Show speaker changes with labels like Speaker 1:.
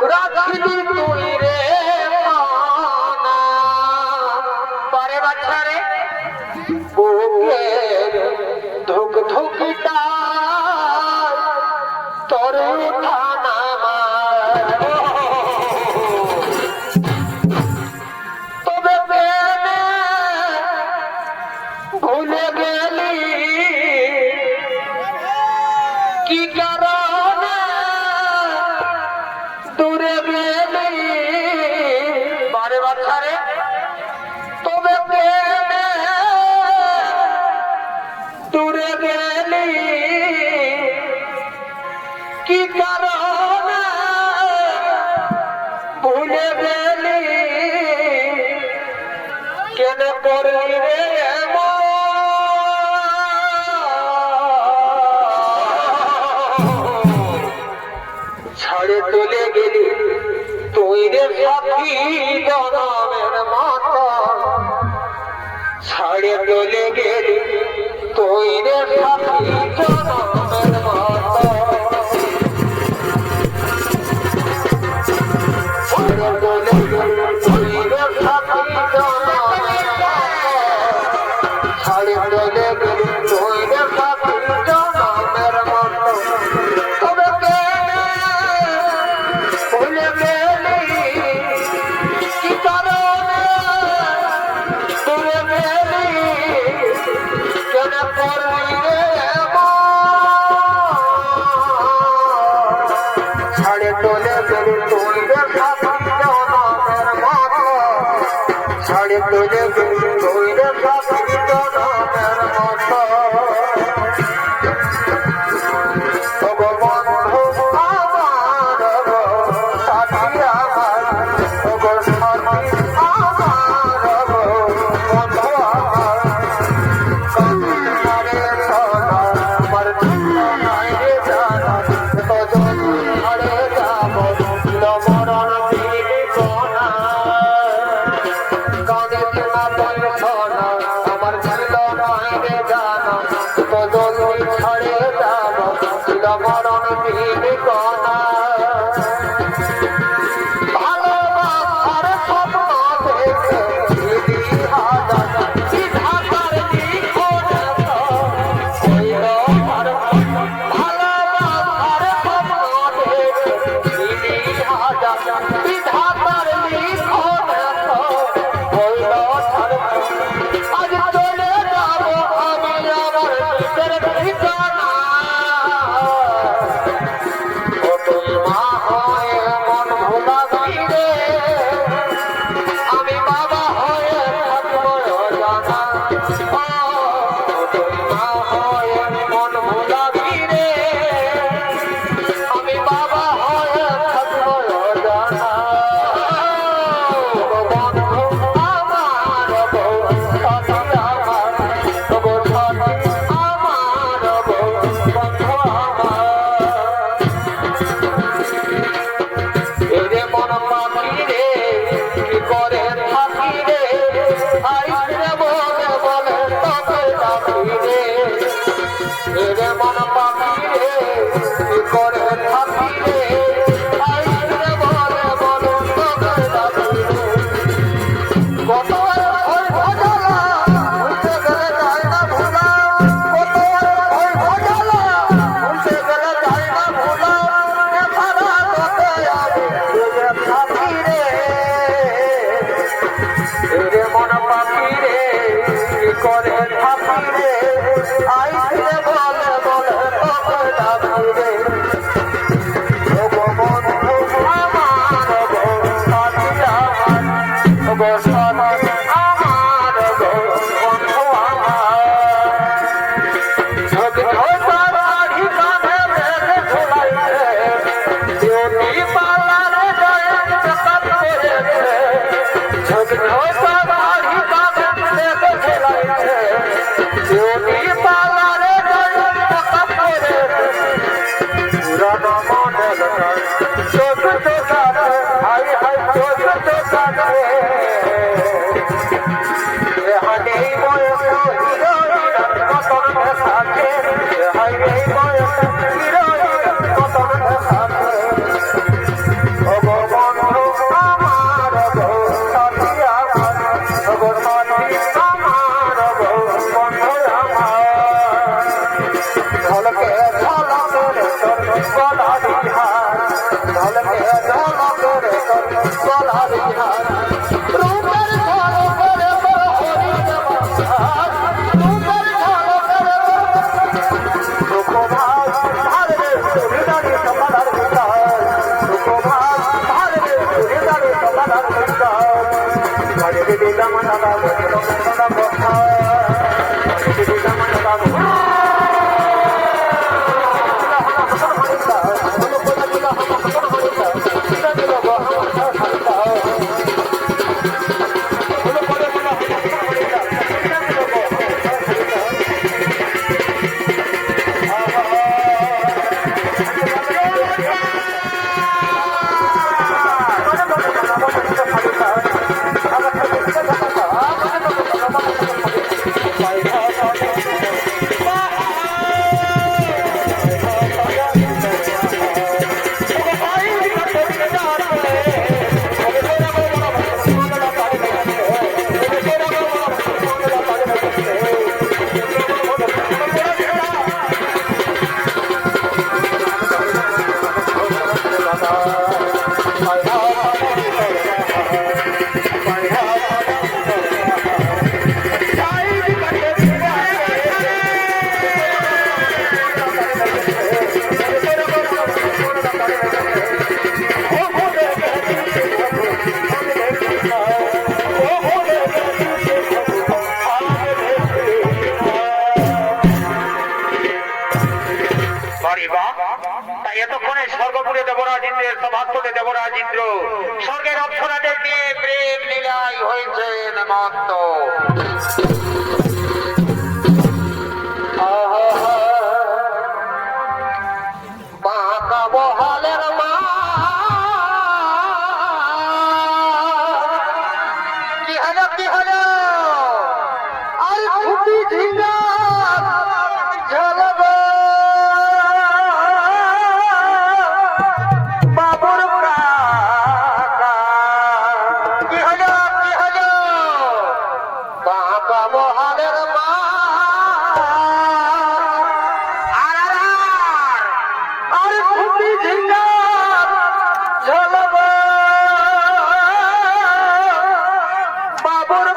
Speaker 1: রাখিলি তুই রে মানা পারে বাচ্চারে বুকে ধুক ধুকিটা তোর থানা তবে বেনে ভুলে গেলি কি কারণে দূরে গেলি বারে বাচ্চারে তবে বেনে দূরে গেলি কি কারণে ভুলে গেলি কেন করলি রে ছাড়ে চলে গেলি তুই রে সাথী জনমের মতো ছাড়ে চলে গেলি তুই রে সাথী জনমের মতো ছাড়ে চলে গেলি তুই রে সাথী জনমের মতো ছাড়ে চলে গেলি তুই রে সাথী জনমের মতো তবে ভুলে গেলি কি কারণে দূরে গেলি কেন করলি রে ছাড়ে চলে গেলি তুই রে সাথী জনমের মতো ছাড়ে চলে গেলি তুই রে সাথী জনমের মতো Oh, এতক্ষণে স্বর্গপুরে দেবরাজ ইন্দ্রের সভাস্থলে দেবরাজ ইন্দ্র স্বর্গের অপ্সরাদের দিয়ে প্রেম লীলায় হয়েছে নেমন্ত। বাঁকা বহালের মা কি হলো কি হলো আর খুঁটি ঝিঙ্গা ঝলব বাবুর কাকা কি হলো বাঁকা বহালের মা আর খুঁটি ঝিঙ্গা ঝলব বাবুর